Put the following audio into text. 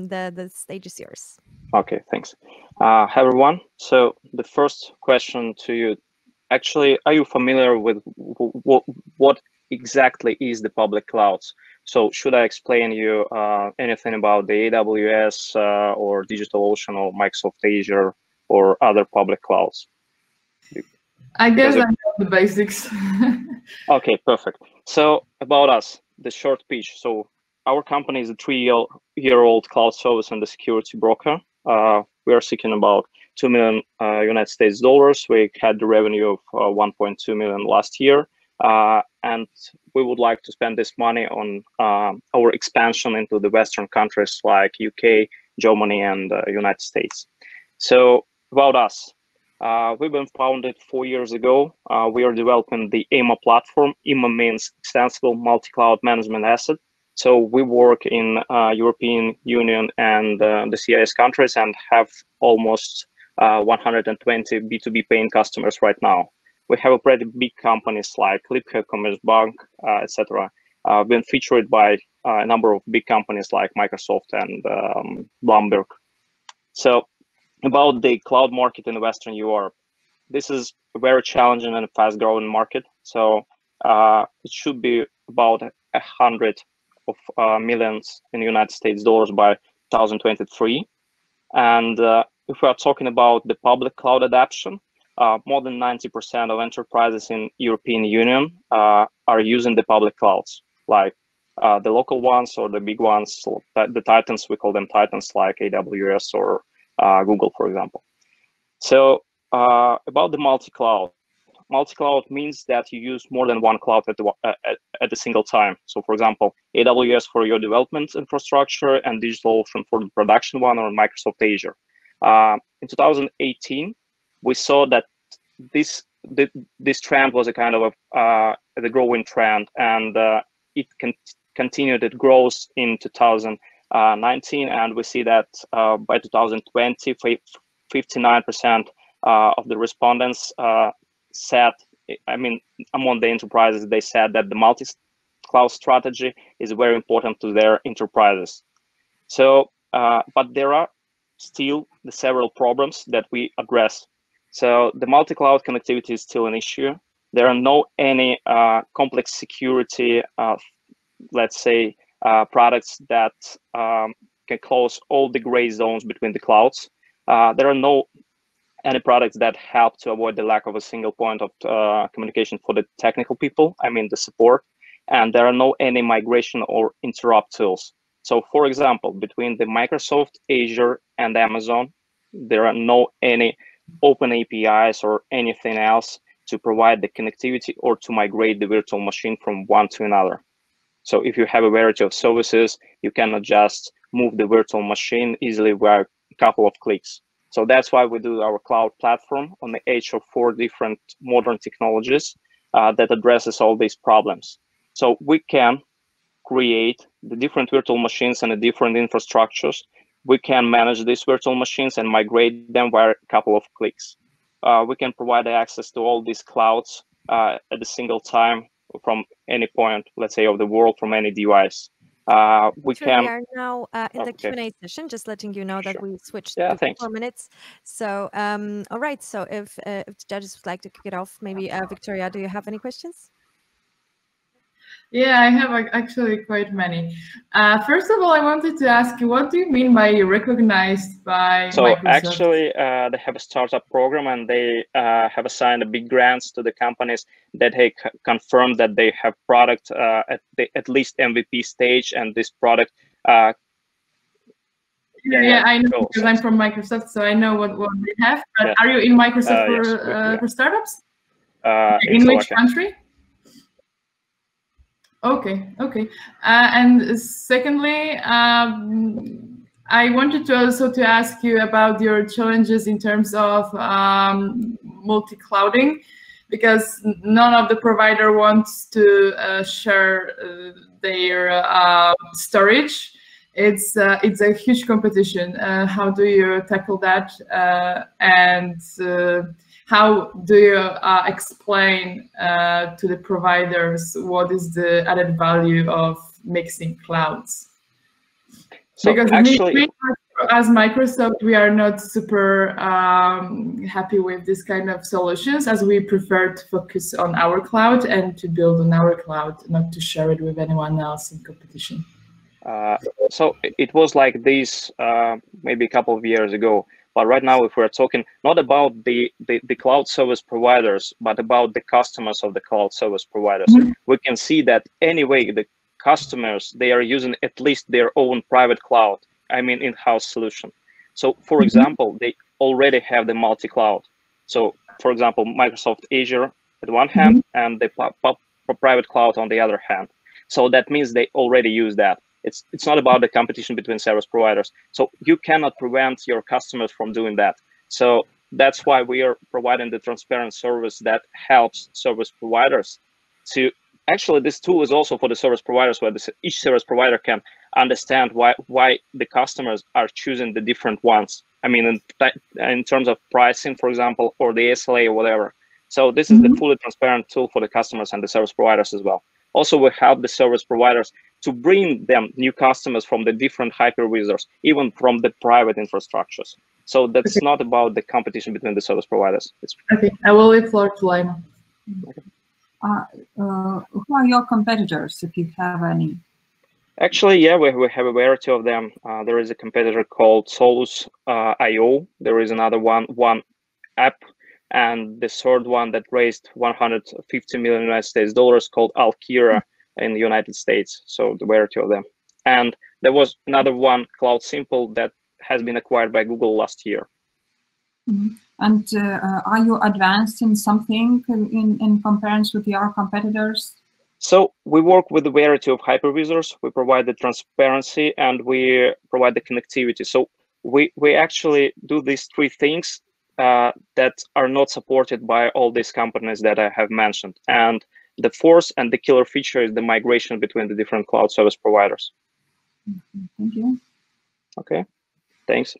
the stage is yours. Okay, thanks. Hi everyone. So the first question to you, actually, are you familiar with what exactly is the public clouds? So should I explain you anything about the AWS or DigitalOcean or Microsoft Azure or other public clouds? I guess I know the basics. Okay, perfect. So about us, the short pitch. So our company is a 3-year-old cloud service and a security broker. We are seeking about $2 million United States dollars. We had the revenue of 1.2 million last year, and we would like to spend this money on our expansion into the Western countries like UK, Germany, and United States. So about us. We've been founded 4 years ago. We are developing the EMA platform. EMA means Extensible Multi-Cloud Management Asset. So we work in European Union and the CIS countries and have almost 120 B2B paying customers right now. We have a pretty big companies like Liebherr, Commerzbank, etc. Been featured by a number of big companies like Microsoft and Bloomberg. So about the cloud market in Western Europe, this is a very challenging and fast-growing market. So it should be about 100 of millions in the United States dollars by 2023. And if we are talking about the public cloud adoption, more than 90% of enterprises in European Union are using the public clouds, like the local ones or the big ones, the titans. We call them titans, like AWS or Google, for example. So about the multi-cloud. Multi-cloud means that you use more than one cloud at a single time. So for example, AWS for your development infrastructure and DigitalOcean for the production one, or Microsoft Azure. In 2018, we saw that this trend was a kind of the growing trend, and it continued. It grows in 2019, and we see that by 2020, 59% of the respondents said, I mean, among the enterprises, they said that the multi-cloud strategy is very important to their enterprises. So, but there are still the several problems that we address. So the multi-cloud connectivity is still an issue. There are no any complex security, let's say, products that can close all the gray zones between the clouds. There are no any products that help to avoid the lack of a single point of communication for the technical people, I mean the support, and there are no any migration or interrupt tools. So for example, between the Microsoft, Azure, and Amazon, there are no any open APIs or anything else to provide the connectivity or to migrate the virtual machine from one to another. So if you have a variety of services, you cannot just move the virtual machine easily via a couple of clicks. So that's why we do our cloud platform on the edge of 4 different modern technologies that addresses all these problems. So we can create the different virtual machines and the different infrastructures. We can manage these virtual machines and migrate them via a couple of clicks. We can provide access to all these clouds at a single time from any point, let's say, of the world, from any device. We are now in the Q&A session, just letting you know that we switched to 4 minutes. So, all right. So if the judges would like to kick it off, maybe Victoria, do you have any questions? Yeah, I have actually quite many. First of all, I wanted to ask you, what do you mean by recognized by Microsoft? Actually, they have a startup program, and they have assigned a big grants to the companies that they confirm that they have product at least MVP stage, and this product. Yeah, I know, because I'm from Microsoft, so I know what they have. But are you in Microsoft for startups? In which country? Okay. And secondly, I wanted to also ask you about your challenges in terms of multi-clouding, because none of the provider wants to share their storage. It's a huge competition. How do you tackle that? And how do you explain to the providers what is the added value of mixing clouds? So because actually, as Microsoft, we are not super happy with this kind of solutions, as we prefer to focus on our cloud and to build on our cloud, not to share it with anyone else in competition. So it was like this maybe a couple of years ago. But right now, if we're talking not about the cloud service providers, but about the customers of the cloud service providers, we can see that anyway, the customers, they are using at least their own private cloud, I mean, in-house solution. So for example, they already have the multi-cloud. So for example, Microsoft Azure at one hand and the private cloud on the other hand. So that means they already use that. It's not about the competition between service providers. So you cannot prevent your customers from doing that. So that's why we are providing the transparent service that helps service providers to, actually this tool is also for the service providers, where each service provider can understand why the customers are choosing the different ones. I mean, in terms of pricing, for example, or the SLA or whatever. So this is the fully transparent tool for the customers and the service providers as well. Also, we help the service providers to bring them new customers from the different hypervisors, even from the private infrastructures. So that's not about the competition between the service providers. Okay, I will leave floor to Laima. Okay. Who are your competitors, if you have any? Actually, yeah, we have a variety of them. There is a competitor called Solus.io. There is another one app, and the third one that raised $150 million US called Alkira in the United States. So the variety of them. And there was another one, CloudSimple, that has been acquired by Google last year. And are you advanced in something in comparison with your competitors? So we work with a variety of hypervisors. We provide the transparency and we provide the connectivity. So we actually do these three things that are not supported by all these companies that I have mentioned. And the fourth and the killer feature is the migration between the different cloud service providers. Thank you. Okay, thanks.